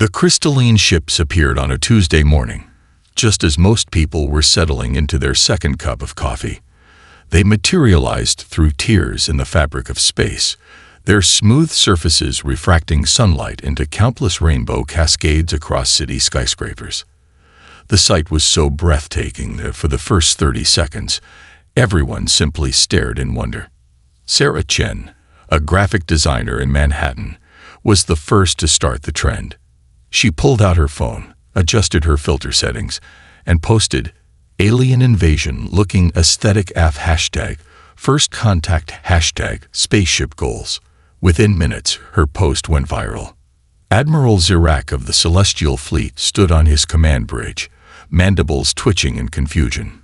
The crystalline ships appeared on a Tuesday morning, just as most people were settling into their second cup of coffee. They materialized through tears in the fabric of space, their smooth surfaces refracting sunlight into countless rainbow cascades across city skyscrapers. The sight was so breathtaking that for the first 30 seconds, everyone simply stared in wonder. Sarah Chen, a graphic designer in Manhattan, was the first to start the trend. She pulled out her phone, adjusted her filter settings, and posted, "Alien invasion looking aesthetic AF hashtag, first contact hashtag, spaceship goals." Within minutes, her post went viral. Admiral Zirak of the Celestial Fleet stood on his command bridge, mandibles twitching in confusion.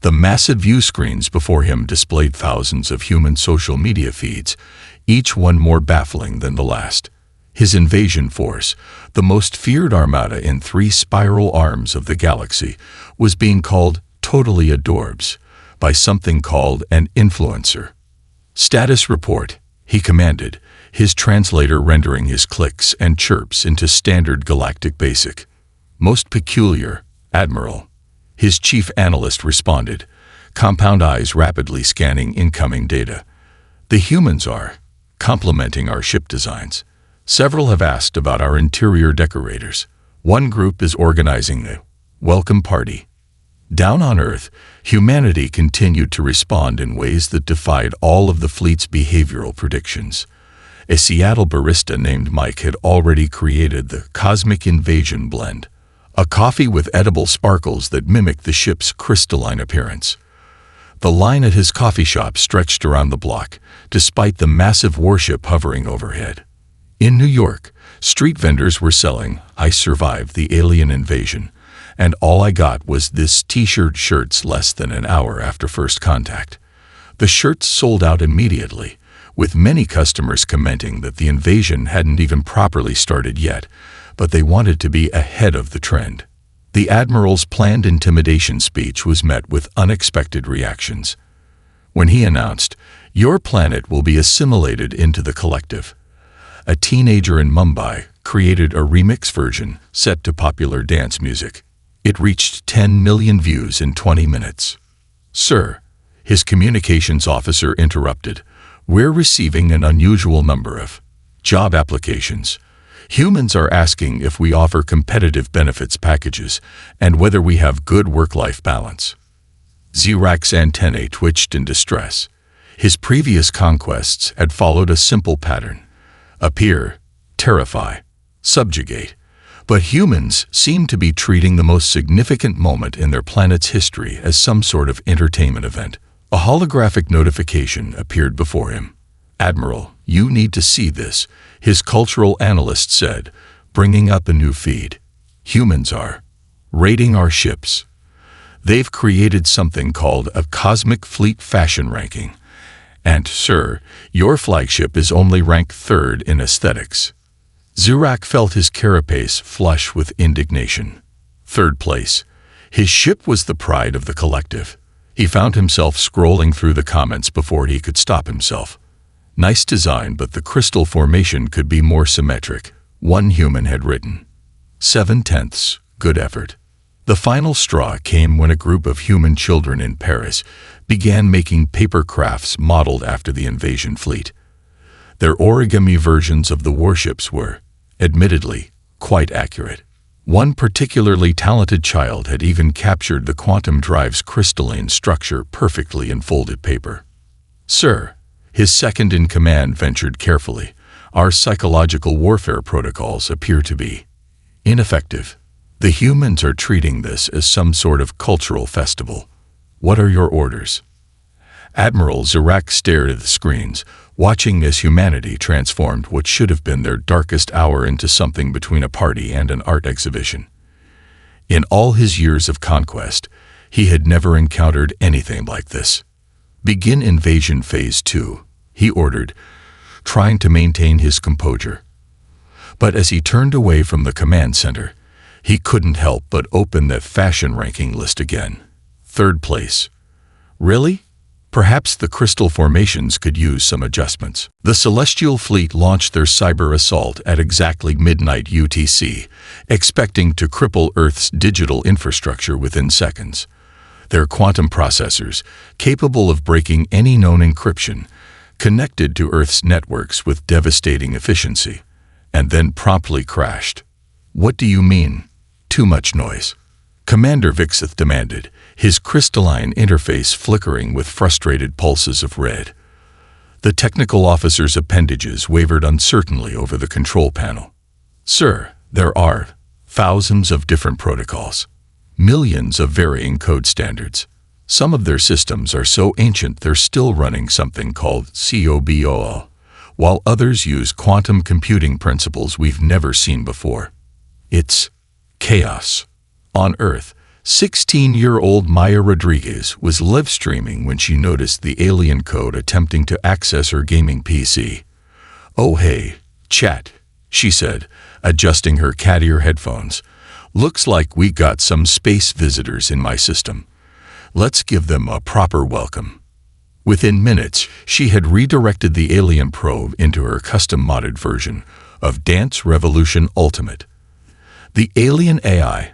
The massive view screens before him displayed thousands of human social media feeds, each one more baffling than the last. His invasion force, the most feared armada in 3 spiral arms of the galaxy, was being called totally adorbs by something called an influencer. "Status report," he commanded, his translator rendering his clicks and chirps into standard Galactic Basic. "Most peculiar, Admiral," his chief analyst responded, compound eyes rapidly scanning incoming data. "The humans are complimenting our ship designs. Several have asked about our interior decorators. One group is organizing a welcome party." Down on Earth, humanity continued to respond in ways that defied all of the fleet's behavioral predictions. A Seattle barista named Mike had already created the Cosmic Invasion blend, a coffee with edible sparkles that mimicked the ship's crystalline appearance. The line at his coffee shop stretched around the block, despite the massive warship hovering overhead. In New York, street vendors were selling "I survived the alien invasion, and all I got was this t-shirt" shirts less than an hour after first contact. The shirts sold out immediately, with many customers commenting that the invasion hadn't even properly started yet, but they wanted to be ahead of the trend. The Admiral's planned intimidation speech was met with unexpected reactions. When he announced, "Your planet will be assimilated into the collective," a teenager in Mumbai created a remix version set to popular dance music. It reached 10 million views in 20 minutes. "Sir," his communications officer interrupted, "we're receiving an unusual number of job applications. Humans are asking if we offer competitive benefits packages and whether we have good work-life balance." Zirak's antennae twitched in distress. His previous conquests had followed a simple pattern: appear, terrify, subjugate. But humans seemed to be treating the most significant moment in their planet's history as some sort of entertainment event. A holographic notification appeared before him. "Admiral, you need to see this," his cultural analyst said, bringing up a new feed. "Humans are rating our ships. They've created something called a Cosmic Fleet Fashion Ranking. And, sir, your flagship is only ranked 3rd in aesthetics." Zirak felt his carapace flush with indignation. 3rd place. His ship was the pride of the collective. He found himself scrolling through the comments before he could stop himself. "Nice design, but the crystal formation could be more symmetric," one human had written. 7/10, good effort. The final straw came when a group of human children in Paris began making paper crafts modeled after the invasion fleet. Their origami versions of the warships were, admittedly, quite accurate. One particularly talented child had even captured the quantum drive's crystalline structure perfectly in folded paper. "Sir," his second-in-command ventured carefully, "our psychological warfare protocols appear to be ineffective. The humans are treating this as some sort of cultural festival. What are your orders?" Admiral Zirak stared at the screens, watching as humanity transformed what should have been their darkest hour into something between a party and an art exhibition. In all his years of conquest, he had never encountered anything like this. "Begin invasion phase 2, he ordered, trying to maintain his composure. But as he turned away from the command center, he couldn't help but open that fashion ranking list again. 3rd place. Really? Perhaps the crystal formations could use some adjustments. The Celestial Fleet launched their cyber assault at exactly midnight UTC, expecting to cripple Earth's digital infrastructure within seconds. Their quantum processors, capable of breaking any known encryption, connected to Earth's networks with devastating efficiency, and then promptly crashed. "What do you mean? Too much noise?" Commander Vixeth demanded, his crystalline interface flickering with frustrated pulses of red. The technical officer's appendages wavered uncertainly over the control panel. "Sir, there are thousands of different protocols, millions of varying code standards. Some of their systems are so ancient they're still running something called COBOL, while others use quantum computing principles we've never seen before. It's chaos." On Earth, 16-year-old Maya Rodriguez was live-streaming when she noticed the alien code attempting to access her gaming PC. "Oh hey, chat," she said, adjusting her cat ear headphones. "Looks like we got some space visitors in my system. Let's give them a proper welcome." Within minutes, she had redirected the alien probe into her custom-modded version of Dance Revolution Ultimate. The alien AI,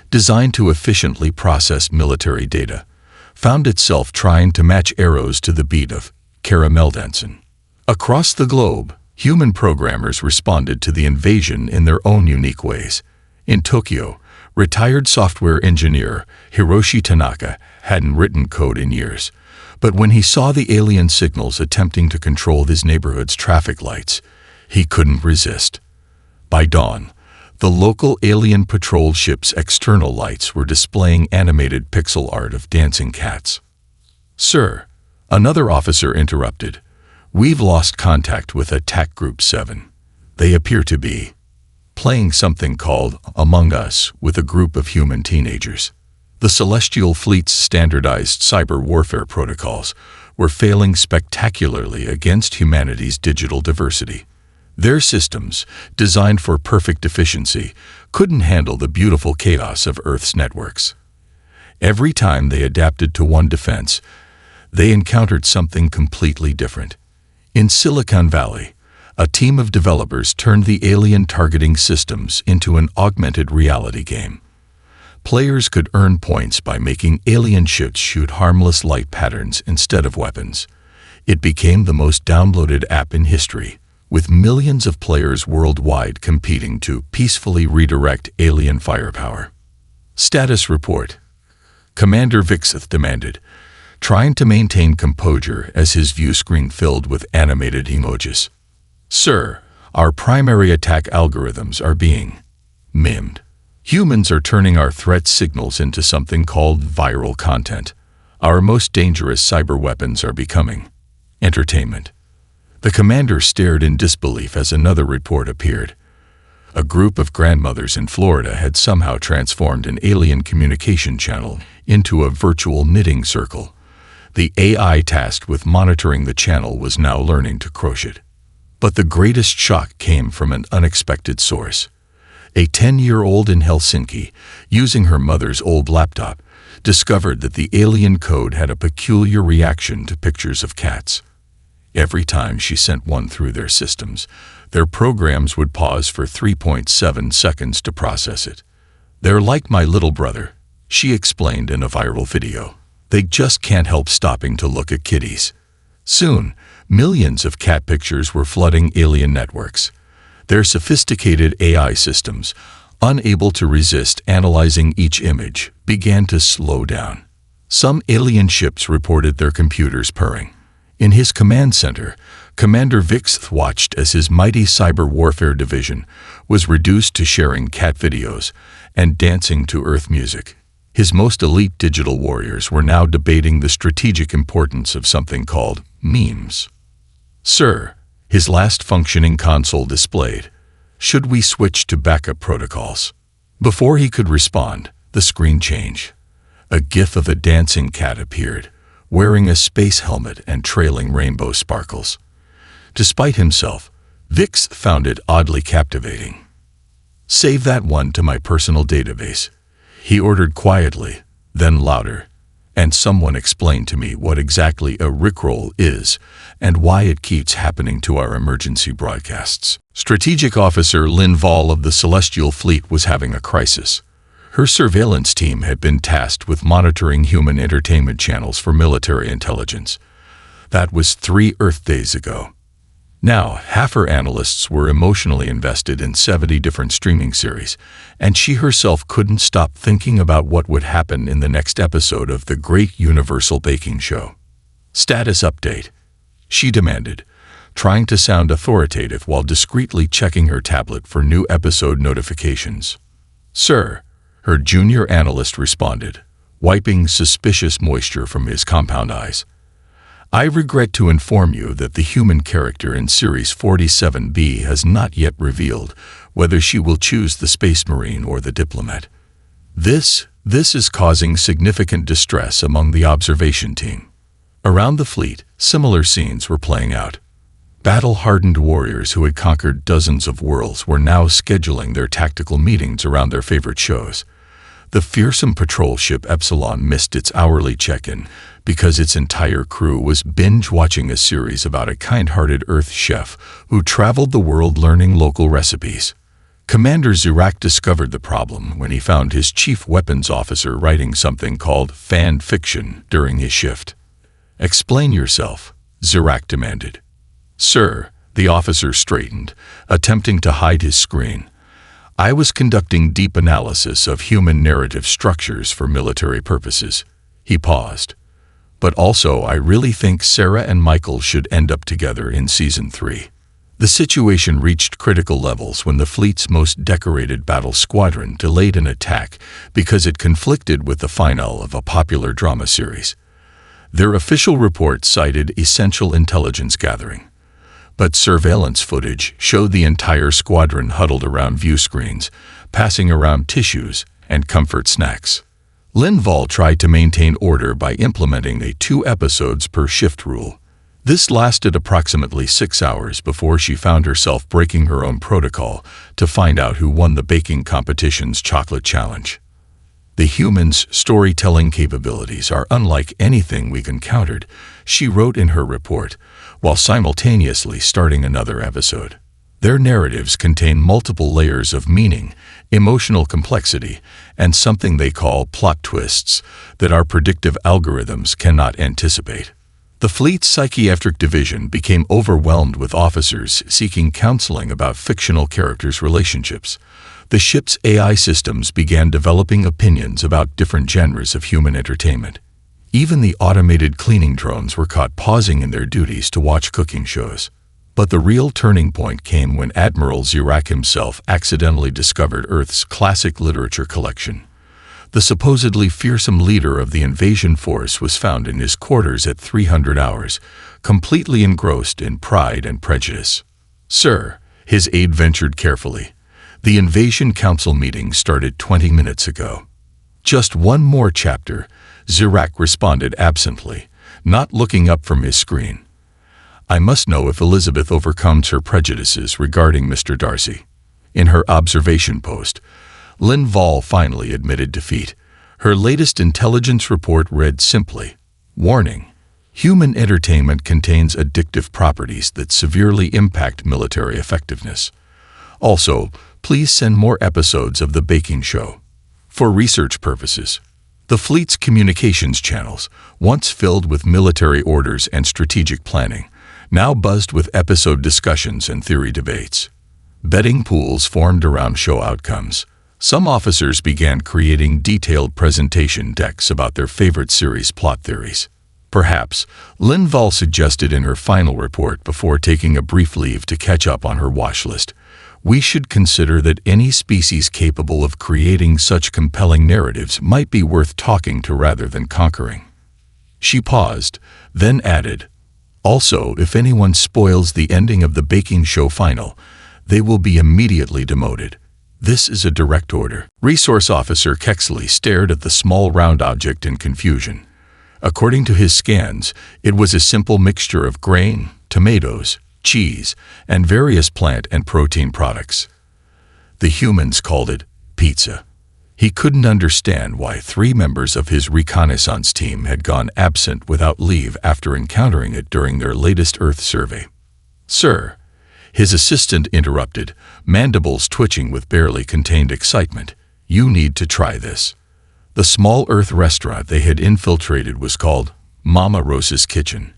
designed to efficiently process military data, found itself trying to match arrows to the beat of caramel dancing. Across the globe, human programmers responded to the invasion in their own unique ways. In Tokyo, retired software engineer Hiroshi Tanaka hadn't written code in years, but when he saw the alien signals attempting to control his neighborhood's traffic lights, he couldn't resist. By dawn, the local alien patrol ship's external lights were displaying animated pixel art of dancing cats. "Sir," another officer interrupted, "we've lost contact with Attack Group 7. They appear to be playing something called Among Us with a group of human teenagers." The Celestial Fleet's standardized cyber warfare protocols were failing spectacularly against humanity's digital diversity. Their systems, designed for perfect efficiency, couldn't handle the beautiful chaos of Earth's networks. Every time they adapted to one defense, they encountered something completely different. In Silicon Valley, a team of developers turned the alien targeting systems into an augmented reality game. Players could earn points by making alien ships shoot harmless light patterns instead of weapons. It became the most downloaded app in history, with millions of players worldwide competing to peacefully redirect alien firepower. Status report. Commander Vixeth demanded, trying to maintain composure as his view screen filled with animated emojis. "Sir, our primary attack algorithms are being mimed. Humans are turning our threat signals into something called viral content. Our most dangerous cyber weapons are becoming entertainment." The commander stared in disbelief as another report appeared. A group of grandmothers in Florida had somehow transformed an alien communication channel into a virtual knitting circle. The AI tasked with monitoring the channel was now learning to crochet. But the greatest shock came from an unexpected source. A 10-year-old in Helsinki, using her mother's old laptop, discovered that the alien code had a peculiar reaction to pictures of cats. Every time she sent one through their systems, their programs would pause for 3.7 seconds to process it. "They're like my little brother," she explained in a viral video. "They just can't help stopping to look at kitties." Soon, millions of cat pictures were flooding alien networks. Their sophisticated AI systems, unable to resist analyzing each image, began to slow down. Some alien ships reported their computers purring. In his command center, Commander Vixeth watched as his mighty cyber warfare division was reduced to sharing cat videos and dancing to Earth music. His most elite digital warriors were now debating the strategic importance of something called memes. "Sir," his last functioning console displayed, "should we switch to backup protocols?" Before he could respond, the screen changed. A gif of a dancing cat appeared, wearing a space helmet and trailing rainbow sparkles. Despite himself, Vix found it oddly captivating. "Save that one to my personal database," he ordered quietly, then louder. And someone explained to me what exactly a rickroll is and why it keeps happening to our emergency broadcasts. Strategic Officer Lynn Vall of the Celestial Fleet was having a crisis. Her surveillance team had been tasked with monitoring human entertainment channels for military intelligence. That was 3 Earth days ago. Now, half her analysts were emotionally invested in 70 different streaming series, and she herself couldn't stop thinking about what would happen in the next episode of the Great Universal Baking Show. Status update, she demanded, trying to sound authoritative while discreetly checking her tablet for new episode notifications. Sir, her junior analyst responded, wiping suspicious moisture from his compound eyes. I regret to inform you that the human character in Series 47B has not yet revealed whether she will choose the Space Marine or the Diplomat. This is causing significant distress among the observation team. Around the fleet, similar scenes were playing out. Battle-hardened warriors who had conquered dozens of worlds were now scheduling their tactical meetings around their favorite shows. The fearsome patrol ship Epsilon missed its hourly check-in because its entire crew was binge-watching a series about a kind-hearted Earth chef who traveled the world learning local recipes. Commander Zurak discovered the problem when he found his chief weapons officer writing something called fan fiction during his shift. Explain yourself, Zurak demanded. Sir, the officer straightened, attempting to hide his screen. I was conducting deep analysis of human narrative structures for military purposes. He paused. But also, I really think Sarah and Michael should end up together in Season 3. The situation reached critical levels when the fleet's most decorated battle squadron delayed an attack because it conflicted with the finale of a popular drama series. Their official report cited essential intelligence gathering. But surveillance footage showed the entire squadron huddled around view screens, passing around tissues and comfort snacks. Lynn Vall tried to maintain order by implementing a 2 episodes per shift rule. This lasted approximately 6 hours before she found herself breaking her own protocol to find out who won the baking competition's chocolate challenge. The humans' storytelling capabilities are unlike anything we've encountered, she wrote in her report, while simultaneously starting another episode. Their narratives contain multiple layers of meaning, emotional complexity, and something they call plot twists that our predictive algorithms cannot anticipate. The fleet's psychiatric division became overwhelmed with officers seeking counseling about fictional characters' relationships. The ship's AI systems began developing opinions about different genres of human entertainment. Even the automated cleaning drones were caught pausing in their duties to watch cooking shows. But the real turning point came when Admiral Zurak himself accidentally discovered Earth's classic literature collection. The supposedly fearsome leader of the invasion force was found in his quarters at 300 hours, completely engrossed in Pride and Prejudice. Sir, his aide ventured carefully. The Invasion Council meeting started 20 minutes ago. Just one more chapter, Zurak responded absently, not looking up from his screen. I must know if Elizabeth overcomes her prejudices regarding Mr. Darcy. In her observation post, Lynn Vall finally admitted defeat. Her latest intelligence report read simply, Warning, human entertainment contains addictive properties that severely impact military effectiveness. Also, please send more episodes of The Baking Show. For research purposes, the fleet's communications channels, once filled with military orders and strategic planning, now buzzed with episode discussions and theory debates. Betting pools formed around show outcomes. Some officers began creating detailed presentation decks about their favorite series plot theories. Perhaps, Lynn Vall suggested in her final report before taking a brief leave to catch up on her watch list, we should consider that any species capable of creating such compelling narratives might be worth talking to rather than conquering. She paused, then added, Also, if anyone spoils the ending of the baking show final, they will be immediately demoted. This is a direct order. Resource Officer Kexley stared at the small round object in confusion. According to his scans, it was a simple mixture of grain, tomatoes, cheese, and various plant and protein products. The humans called it pizza. He couldn't understand why 3 members of his reconnaissance team had gone absent without leave after encountering it during their latest Earth survey. "Sir," his assistant interrupted, mandibles twitching with barely contained excitement, "you need to try this." The small Earth restaurant they had infiltrated was called Mama Rosa's Kitchen.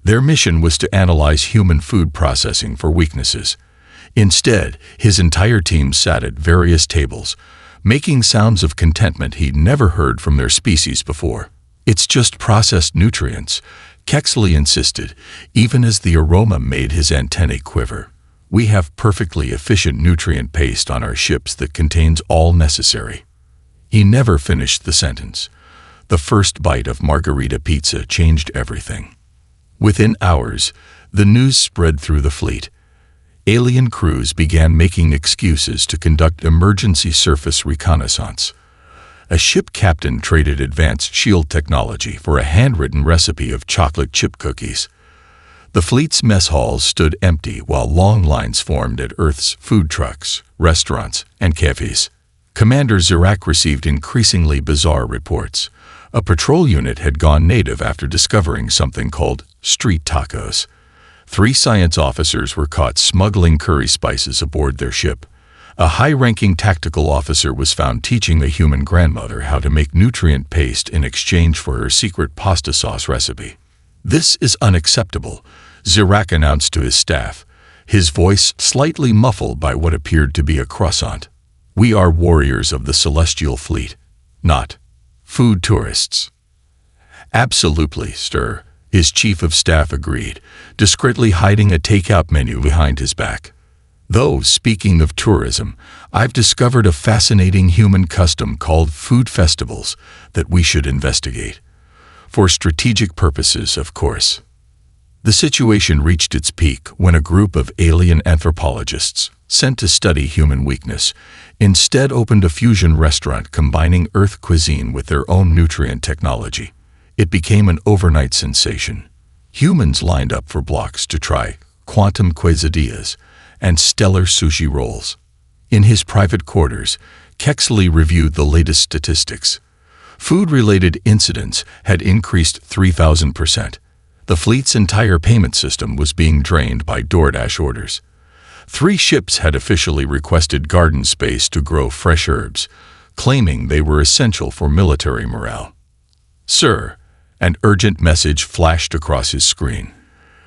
Their mission was to analyze human food processing for weaknesses. Instead, his entire team sat at various tables, making sounds of contentment he'd never heard from their species before. "It's just processed nutrients," Kexley insisted, even as the aroma made his antennae quiver. "We have perfectly efficient nutrient paste on our ships that contains all necessary." He never finished the sentence. The first bite of margarita pizza changed everything. Within hours, the news spread through the fleet. Alien crews began making excuses to conduct emergency surface reconnaissance. A ship captain traded advanced shield technology for a handwritten recipe of chocolate chip cookies. The fleet's mess halls stood empty while long lines formed at Earth's food trucks, restaurants, and cafes. Commander Zirak received increasingly bizarre reports. A patrol unit had gone native after discovering something called street tacos. 3 science officers were caught smuggling curry spices aboard their ship. A high-ranking tactical officer was found teaching a human grandmother how to make nutrient paste in exchange for her secret pasta sauce recipe. "This is unacceptable," Zirak announced to his staff, his voice slightly muffled by what appeared to be a croissant. "We are warriors of the Celestial Fleet, not food tourists." "Absolutely, sir," his chief of staff agreed, discreetly hiding a takeout menu behind his back. "Though, speaking of tourism, I've discovered a fascinating human custom called food festivals that we should investigate. For strategic purposes, of course." The situation reached its peak when a group of alien anthropologists, sent to study human weakness, instead opened a fusion restaurant combining Earth cuisine with their own nutrient technology. It became an overnight sensation. Humans lined up for blocks to try quantum quesadillas and stellar sushi rolls. In his private quarters, Kexley reviewed the latest statistics. Food-related incidents had increased 3,000%. The fleet's entire payment system was being drained by DoorDash orders. 3 ships had officially requested garden space to grow fresh herbs, claiming they were essential for military morale. "Sir," an urgent message flashed across his screen.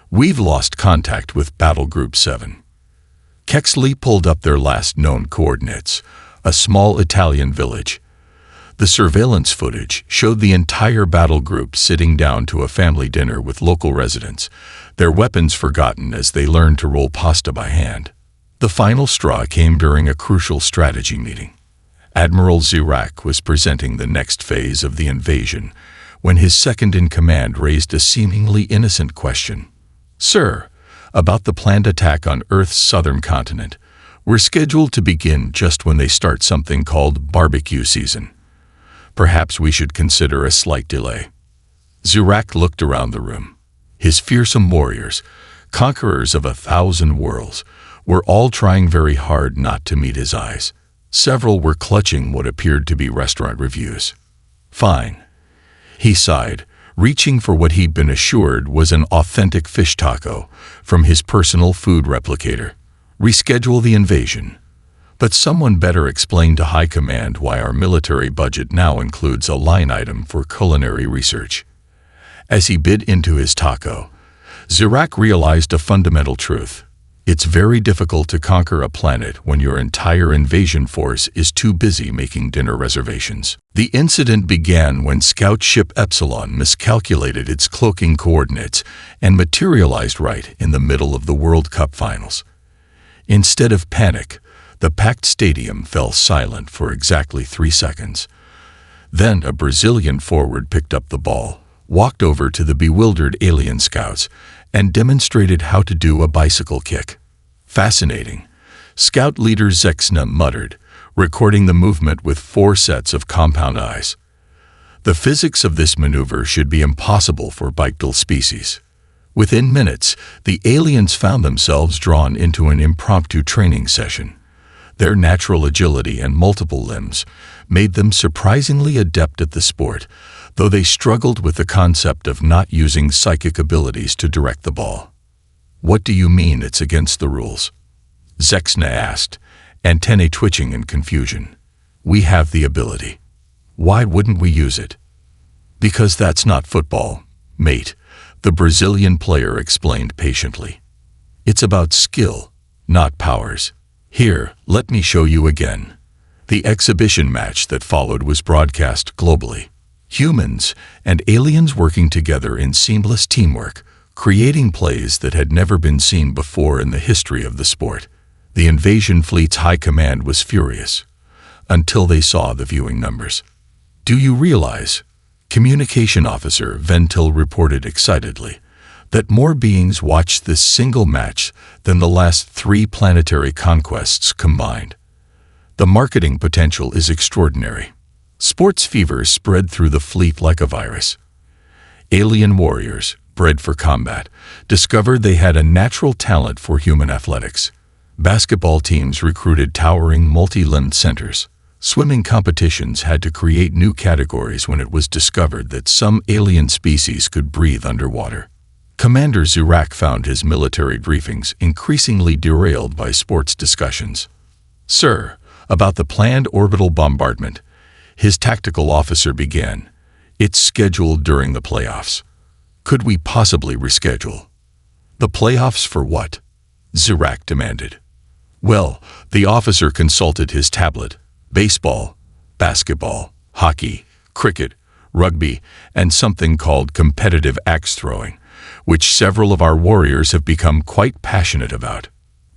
"We've lost contact with Battle Group 7. Kexley pulled up their last known coordinates, a small Italian village. The surveillance footage showed the entire battle group sitting down to a family dinner with local residents, their weapons forgotten as they learned to roll pasta by hand. The final straw came during a crucial strategy meeting. Admiral Zirak was presenting the next phase of the invasion when his second-in-command raised a seemingly innocent question. "Sir, about the planned attack on Earth's southern continent. We're scheduled to begin just when they start something called barbecue season. Perhaps we should consider a slight delay." Zirak looked around the room. His fearsome warriors, conquerors of 1,000 worlds, were all trying very hard not to meet his eyes. Several were clutching what appeared to be restaurant reviews. "Fine," he sighed, reaching for what he'd been assured was an authentic fish taco from his personal food replicator. "Reschedule the invasion. But someone better explain to High Command why our military budget now includes a line item for culinary research." As he bit into his taco, Zirak realized a fundamental truth. It's very difficult to conquer a planet when your entire invasion force is too busy making dinner reservations. The incident began when scout ship Epsilon miscalculated its cloaking coordinates and materialized right in the middle of the World Cup finals. Instead of panic, the packed stadium fell silent for exactly 3 seconds. Then a Brazilian forward picked up the ball, walked over to the bewildered alien scouts, and demonstrated how to do a bicycle kick. "Fascinating," Scout leader Zexna muttered, recording the movement with 4 sets of compound eyes. The physics of this maneuver should be impossible for bipedal species. Within minutes, the aliens found themselves drawn into an impromptu training session. Their natural agility and multiple limbs made them surprisingly adept at the sport, though they struggled with the concept of not using psychic abilities to direct the ball. "What do you mean it's against the rules?" Zexna asked, antennae twitching in confusion. "We have the ability. Why wouldn't we use it?" "Because that's not football, mate," the Brazilian player explained patiently. "It's about skill, not powers. Here, let me show you again." The exhibition match that followed was broadcast globally. Humans and aliens working together in seamless teamwork, creating plays that had never been seen before in the history of the sport. The invasion fleet's high command was furious, until they saw the viewing numbers. "Do you realize," Communication Officer Ventil reported excitedly, "that more beings watched this single match than the last 3 planetary conquests combined? The marketing potential is extraordinary." Sports fever spread through the fleet like a virus. Alien warriors, bred for combat, discovered they had a natural talent for human athletics. Basketball teams recruited towering multi-limbed centers. Swimming competitions had to create new categories when it was discovered that some alien species could breathe underwater. Commander Zurak found his military briefings increasingly derailed by sports discussions. "Sir, about the planned orbital bombardment," his tactical officer began. "It's scheduled during the playoffs. Could we possibly reschedule?" "The playoffs for what?" Zurak demanded. Well, the officer consulted his tablet. Baseball, basketball, hockey, cricket, rugby, and something called competitive axe throwing, which several of our warriors have become quite passionate about.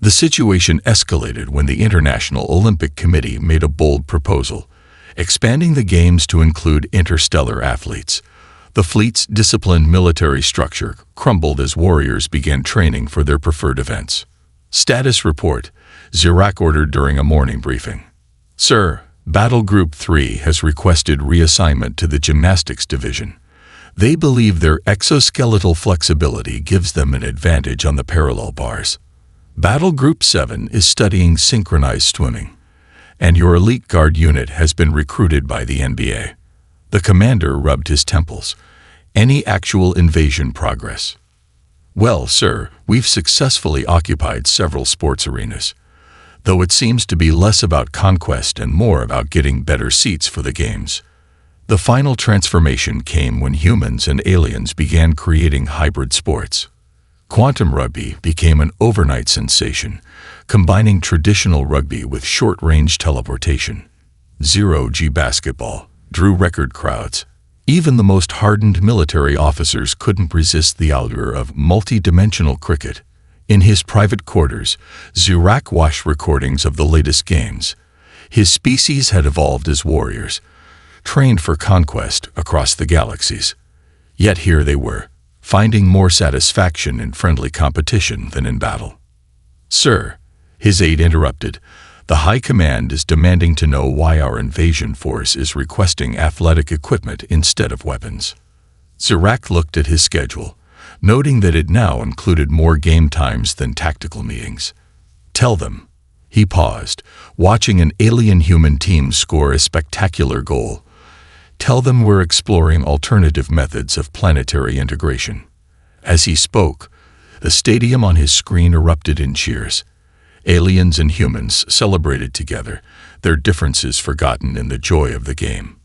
The situation escalated when the International Olympic Committee made a bold proposal, expanding the games to include interstellar athletes. The fleet's disciplined military structure crumbled as warriors began training for their preferred events. "Status report," Zurak ordered during a morning briefing. "Sir, Battle Group 3 has requested reassignment to the Gymnastics Division. They believe their exoskeletal flexibility gives them an advantage on the parallel bars. Battle Group 7 is studying synchronized swimming, and your elite guard unit has been recruited by the NBA." The commander rubbed his temples. "Any actual invasion progress?" "Well, sir, we've successfully occupied several sports arenas, though it seems to be less about conquest and more about getting better seats for the games." The final transformation came when humans and aliens began creating hybrid sports. Quantum rugby became an overnight sensation, combining traditional rugby with short-range teleportation. Zero-G basketball drew record crowds. Even the most hardened military officers couldn't resist the allure of multi-dimensional cricket. In his private quarters, Zurak watched recordings of the latest games. His species had evolved as warriors, trained for conquest across the galaxies. Yet here they were, finding more satisfaction in friendly competition than in battle. "Sir," his aide interrupted, "the High Command is demanding to know why our invasion force is requesting athletic equipment instead of weapons." Zurak looked at his schedule, noting that it now included more game times than tactical meetings. "Tell them." He paused, watching an alien-human team score a spectacular goal. "Tell them we're exploring alternative methods of planetary integration." As he spoke, the stadium on his screen erupted in cheers. Aliens and humans celebrated together, their differences forgotten in the joy of the game.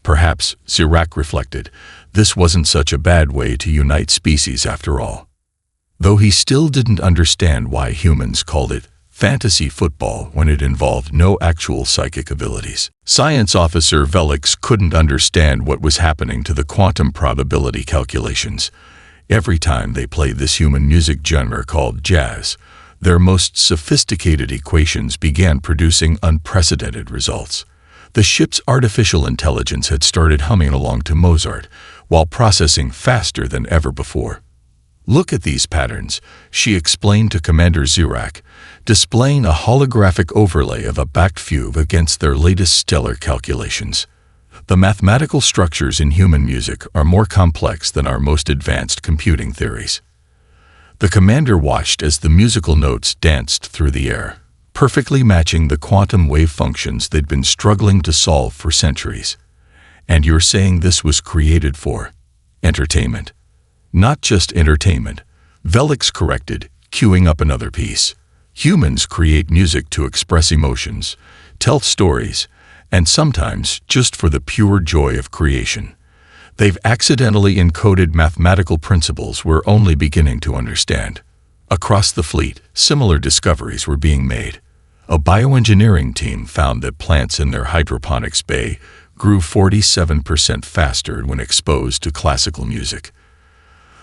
Perhaps, Zurak reflected, this wasn't such a bad way to unite species after all. Though he still didn't understand why humans called it fantasy football when it involved no actual psychic abilities. Science Officer Velix couldn't understand what was happening to the quantum probability calculations. Every time they played this human music genre called jazz, their most sophisticated equations began producing unprecedented results. The ship's artificial intelligence had started humming along to Mozart, while processing faster than ever before. "Look at these patterns," she explained to Commander Zurak, displaying a holographic overlay of a backed fugue against their latest stellar calculations. "The mathematical structures in human music are more complex than our most advanced computing theories." The commander watched as the musical notes danced through the air. perfectly matching the quantum wave functions they'd been struggling to solve for centuries. And you're saying this was created for entertainment? Not just entertainment, Velix corrected, queuing up another piece. Humans create music to express emotions, tell stories, and sometimes just for the pure joy of creation. They've accidentally encoded mathematical principles we're only beginning to understand. Across the fleet, similar discoveries were being made. A bioengineering team found that plants in their hydroponics bay grew 47% faster when exposed to classical music.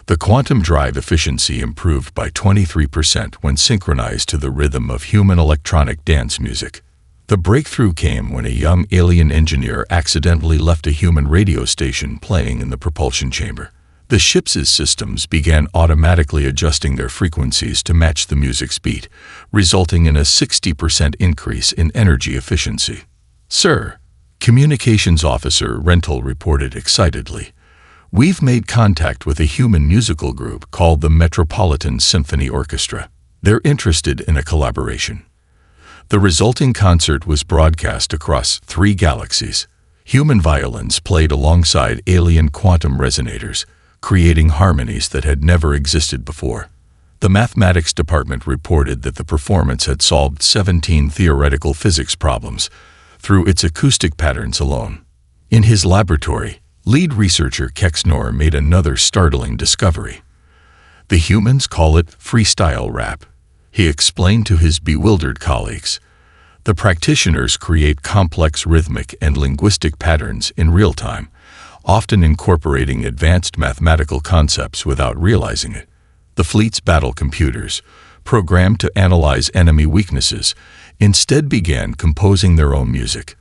The quantum drive efficiency improved by 23% when synchronized to the rhythm of human electronic dance music. The breakthrough came when a young alien engineer accidentally left a human radio station playing in the propulsion chamber. The ship's systems began automatically adjusting their frequencies to match the music's beat, resulting in a 60% increase in energy efficiency. "Sir," Communications Officer Rental reported excitedly, "we've made contact with a human musical group called the Metropolitan Symphony Orchestra. They're interested in a collaboration." The resulting concert was broadcast across 3 galaxies. Human violins played alongside alien quantum resonators, creating harmonies that had never existed before. The mathematics department reported that the performance had solved 17 theoretical physics problems through its acoustic patterns alone. In his laboratory, lead researcher Kexnor made another startling discovery. The humans call it freestyle rap, he explained to his bewildered colleagues. The practitioners create complex rhythmic and linguistic patterns in real time, often incorporating advanced mathematical concepts without realizing it. The fleet's battle computers, programmed to analyze enemy weaknesses, instead began composing their own music.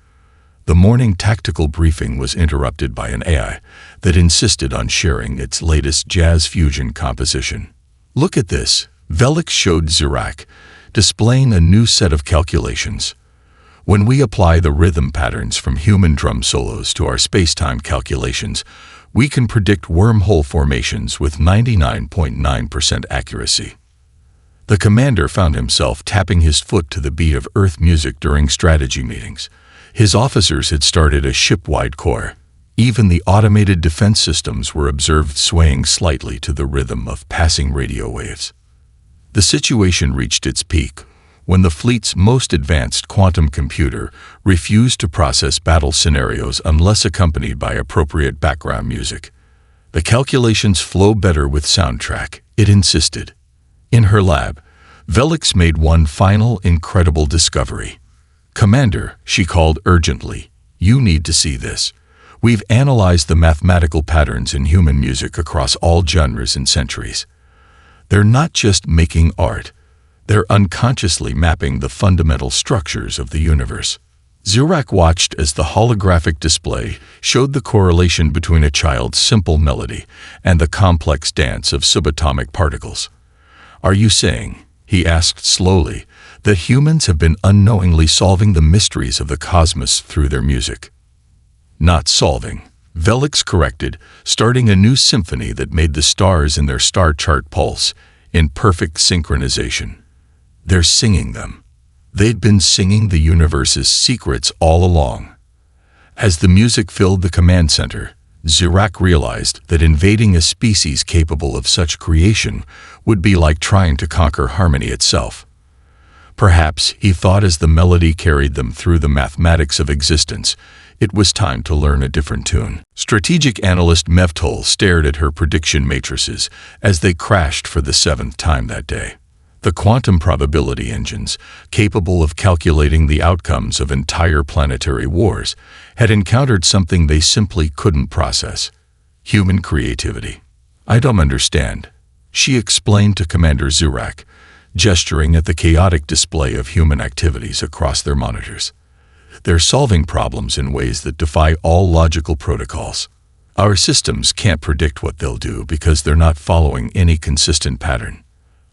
The morning tactical briefing was interrupted by an AI that insisted on sharing its latest jazz fusion composition. "Look at this," Velix showed Zirak, displaying a new set of calculations. "When we apply the rhythm patterns from human drum solos to our space-time calculations, we can predict wormhole formations with 99.9% accuracy." The commander found himself tapping his foot to the beat of Earth music during strategy meetings. His officers had started a ship-wide corps. Even the automated defense systems were observed swaying slightly to the rhythm of passing radio waves. The situation reached its peak when the fleet's most advanced quantum computer refused to process battle scenarios unless accompanied by appropriate background music. "The calculations flow better with soundtrack," it insisted. In her lab, Velix made one final incredible discovery. "Commander," she called urgently, "you need to see this. We've analyzed the mathematical patterns in human music across all genres and centuries. They're not just making art, they're unconsciously mapping the fundamental structures of the universe." Zirak watched as the holographic display showed the correlation between a child's simple melody and the complex dance of subatomic particles. "Are you saying," he asked slowly, "that humans have been unknowingly solving the mysteries of the cosmos through their music?" "Not solving," Velix corrected, starting a new symphony that made the stars in their star chart pulse in perfect synchronization. "They're singing them. They'd been singing the universe's secrets all along." As the music filled the command center, Zirak realized that invading a species capable of such creation would be like trying to conquer harmony itself. Perhaps, he thought as the melody carried them through the mathematics of existence, it was time to learn a different tune. Strategic analyst Mevtol stared at her prediction matrices as they crashed for the 7th time that day. The quantum probability engines, capable of calculating the outcomes of entire planetary wars, had encountered something they simply couldn't process: human creativity. "I don't understand," she explained to Commander Zirak, gesturing at the chaotic display of human activities across their monitors. "They're solving problems in ways that defy all logical protocols. Our systems can't predict what they'll do because they're not following any consistent pattern."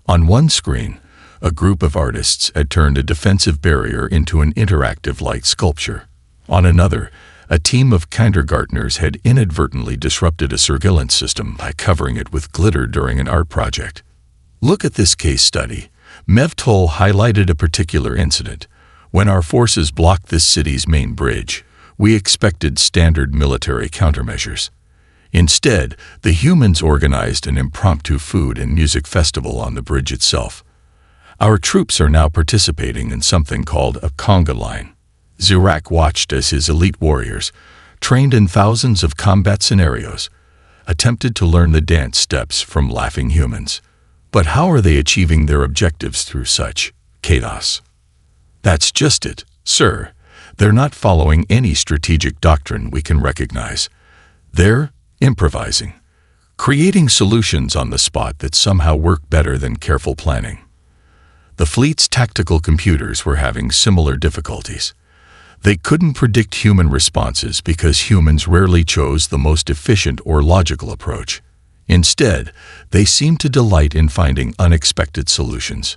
On one screen, a group of artists had turned a defensive barrier into an interactive light sculpture. On another, a team of kindergartners had inadvertently disrupted a surveillance system by covering it with glitter during an art project. "Look at this case study," Mevtol highlighted a particular incident. When our forces blocked this city's main bridge, we expected standard military countermeasures. Instead, the humans organized an impromptu food and music festival on the bridge itself. Our troops are now participating in something called a conga line. Zurak watched as his elite warriors, trained in thousands of combat scenarios, attempted to learn the dance steps from laughing humans. But how are they achieving their objectives through such chaos? That's just it, sir. They're not following any strategic doctrine we can recognize. They're improvising, creating solutions on the spot that somehow work better than careful planning. The fleet's tactical computers were having similar difficulties. They couldn't predict human responses because humans rarely chose the most efficient or logical approach. Instead, they seemed to delight in finding unexpected solutions.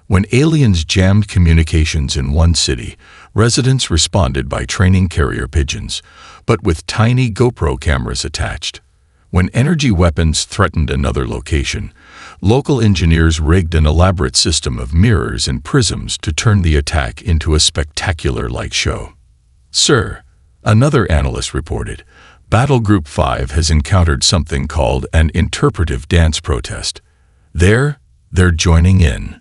When aliens jammed communications in one city, residents responded by training carrier pigeons, but with tiny GoPro cameras attached. When energy weapons threatened another location, local engineers rigged an elaborate system of mirrors and prisms to turn the attack into a spectacular light show. Sir, another analyst reported, Battle Group 5 has encountered something called an interpretive dance protest. They're joining in.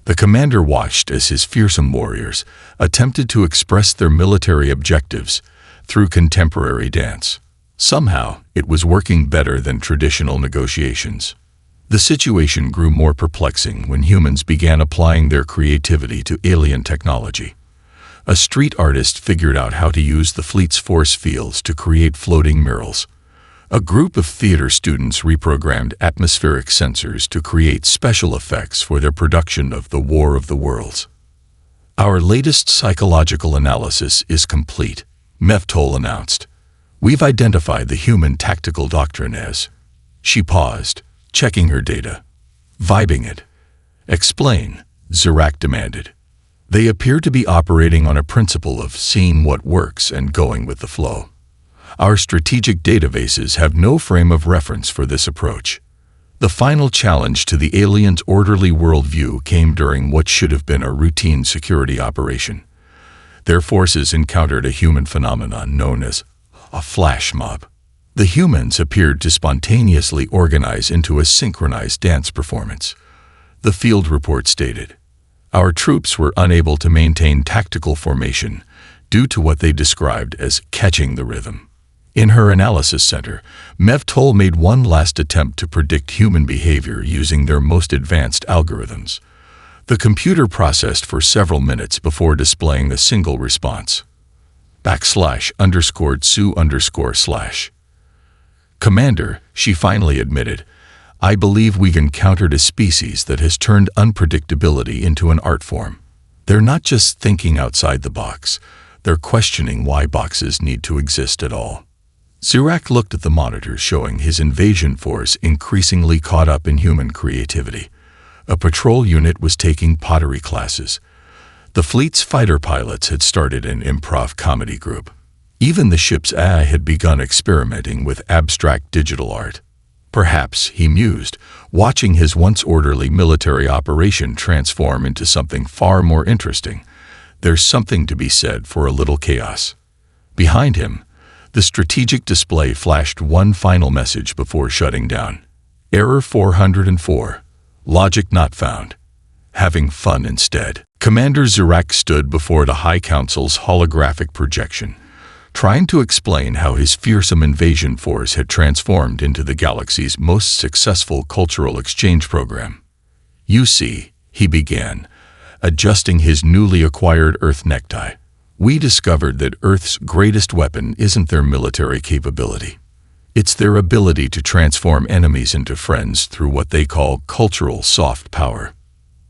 The commander watched as his fearsome warriors attempted to express their military objectives through contemporary dance. Somehow, it was working better than traditional negotiations. The situation grew more perplexing when humans began applying their creativity to alien technology. A street artist figured out how to use the fleet's force fields to create floating murals. A group of theater students reprogrammed atmospheric sensors to create special effects for their production of The War of the Worlds. Our latest psychological analysis is complete, Mevtol announced. We've identified the human tactical doctrine as... She paused, checking her data. Vibing it. Explain, Zurak demanded. They appear to be operating on a principle of seeing what works and going with the flow. Our strategic databases have no frame of reference for this approach. The final challenge to the aliens' orderly worldview came during what should have been a routine security operation. Their forces encountered a human phenomenon known as a flash mob. The humans appeared to spontaneously organize into a synchronized dance performance. The field report stated, our troops were unable to maintain tactical formation due to what they described as catching the rhythm. In her analysis center, Mevtol made one last attempt to predict human behavior using their most advanced algorithms. The computer processed for several minutes before displaying a single response. /_Su_/. Commander, she finally admitted, I believe we've encountered a species that has turned unpredictability into an art form. They're not just thinking outside the box, they're questioning why boxes need to exist at all. Zurak looked at the monitors showing his invasion force increasingly caught up in human creativity. A patrol unit was taking pottery classes. The fleet's fighter pilots had started an improv comedy group. Even the ship's AI had begun experimenting with abstract digital art. Perhaps, he mused, watching his once orderly military operation transform into something far more interesting. There's something to be said for a little chaos. Behind him, the strategic display flashed one final message before shutting down. Error 404. Logic not found. Having fun instead. Commander Zurak stood before the High Council's holographic projection, trying to explain how his fearsome invasion force had transformed into the galaxy's most successful cultural exchange program. You see, he began, adjusting his newly acquired Earth necktie. We discovered that Earth's greatest weapon isn't their military capability. It's their ability to transform enemies into friends through what they call cultural soft power.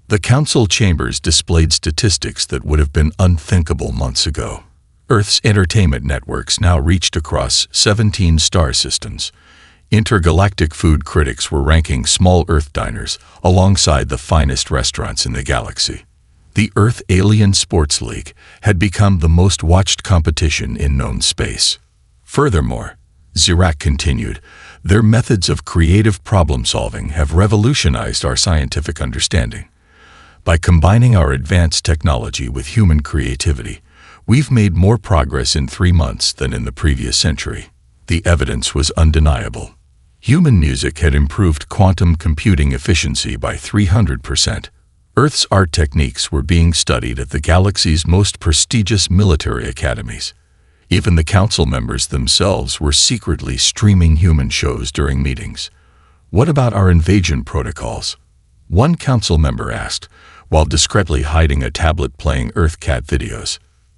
The council chambers displayed statistics that would have been unthinkable months ago. Earth's entertainment networks now reached across 17 star systems. Intergalactic food critics were ranking small Earth diners alongside the finest restaurants in the galaxy. The Earth Alien Sports League had become the most watched competition in known space. Furthermore, Zurak continued, their methods of creative problem-solving have revolutionized our scientific understanding. By combining our advanced technology with human creativity, we've made more progress in 3 months than in the previous century. The evidence was undeniable. Human music had improved quantum computing efficiency by 300%. Earth's art techniques were being studied at the galaxy's most prestigious military academies. Even the council members themselves were secretly streaming human shows during meetings. What about our invasion protocols? One council member asked, while discreetly hiding a tablet playing EarthCat videos.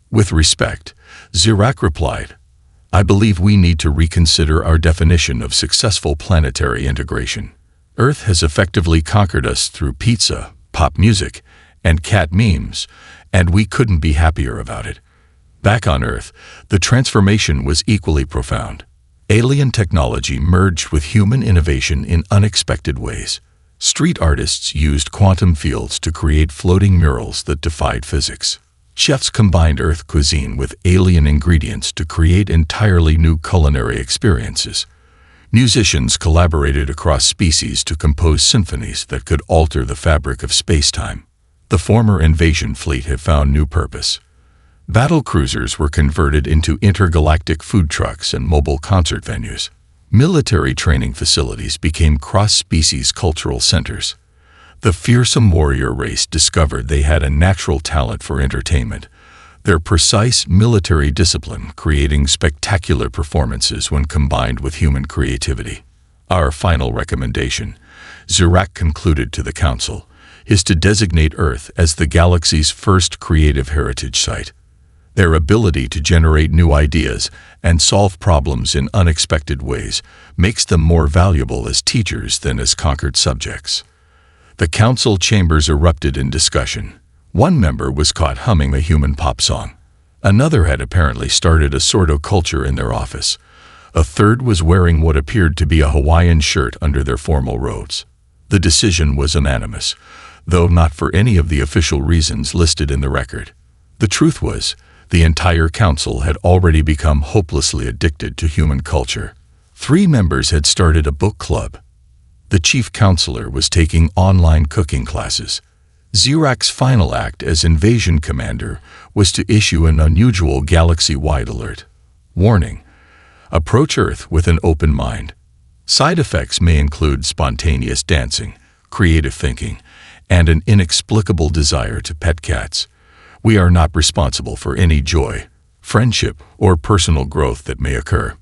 With respect, Zirak replied, "I believe we need to reconsider our definition of successful planetary integration. Earth has effectively conquered us through pizza, pop music, and cat memes, and we couldn't be happier about it." Back on Earth, the transformation was equally profound. Alien technology merged with human innovation in unexpected ways. Street artists used quantum fields to create floating murals that defied physics. Chefs combined Earth cuisine with alien ingredients to create entirely new culinary experiences. Musicians collaborated across species to compose symphonies that could alter the fabric of space-time. The former invasion fleet had found new purpose. Battle cruisers were converted into intergalactic food trucks and mobile concert venues. Military training facilities became cross-species cultural centers. The fearsome warrior race discovered they had a natural talent for entertainment, their precise military discipline creating spectacular performances when combined with human creativity. Our final recommendation, Zirak concluded to the Council, is to designate Earth as the galaxy's first creative heritage site. Their ability to generate new ideas and solve problems in unexpected ways makes them more valuable as teachers than as conquered subjects. The council chambers erupted in discussion. One member was caught humming a human pop song. Another had apparently started a sordo culture in their office. A third was wearing what appeared to be a Hawaiian shirt under their formal robes. The decision was unanimous, though not for any of the official reasons listed in the record. The truth was, the entire council had already become hopelessly addicted to human culture. 3 members had started a book club. The chief counselor was taking online cooking classes. Zirak's final act as invasion commander was to issue an unusual galaxy-wide alert. Warning: approach Earth with an open mind. Side effects may include spontaneous dancing, creative thinking, and an inexplicable desire to pet cats. We are not responsible for any joy, friendship, or personal growth that may occur.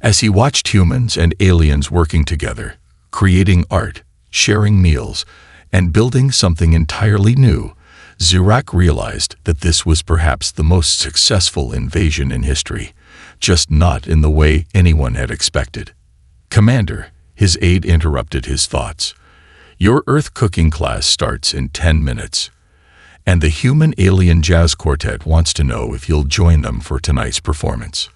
As he watched humans and aliens working together, creating art, sharing meals, and building something entirely new, Zirak realized that this was perhaps the most successful invasion in history, just not in the way anyone had expected. "Commander," his aide interrupted his thoughts, "your Earth cooking class starts in 10 minutes. And the Human-Alien Jazz Quartet wants to know if you'll join them for tonight's performance."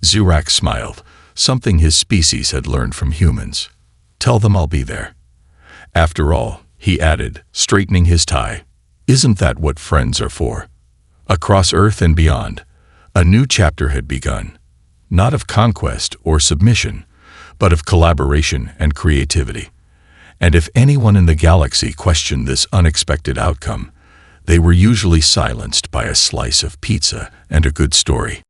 Zirak smiled, something his species had learned from humans. "Tell them I'll be there." After all, he added, straightening his tie, "isn't that what friends are for?" Across Earth and beyond, a new chapter had begun, not of conquest or submission, but of collaboration and creativity. And if anyone in the galaxy questioned this unexpected outcome, they were usually silenced by a slice of pizza and a good story.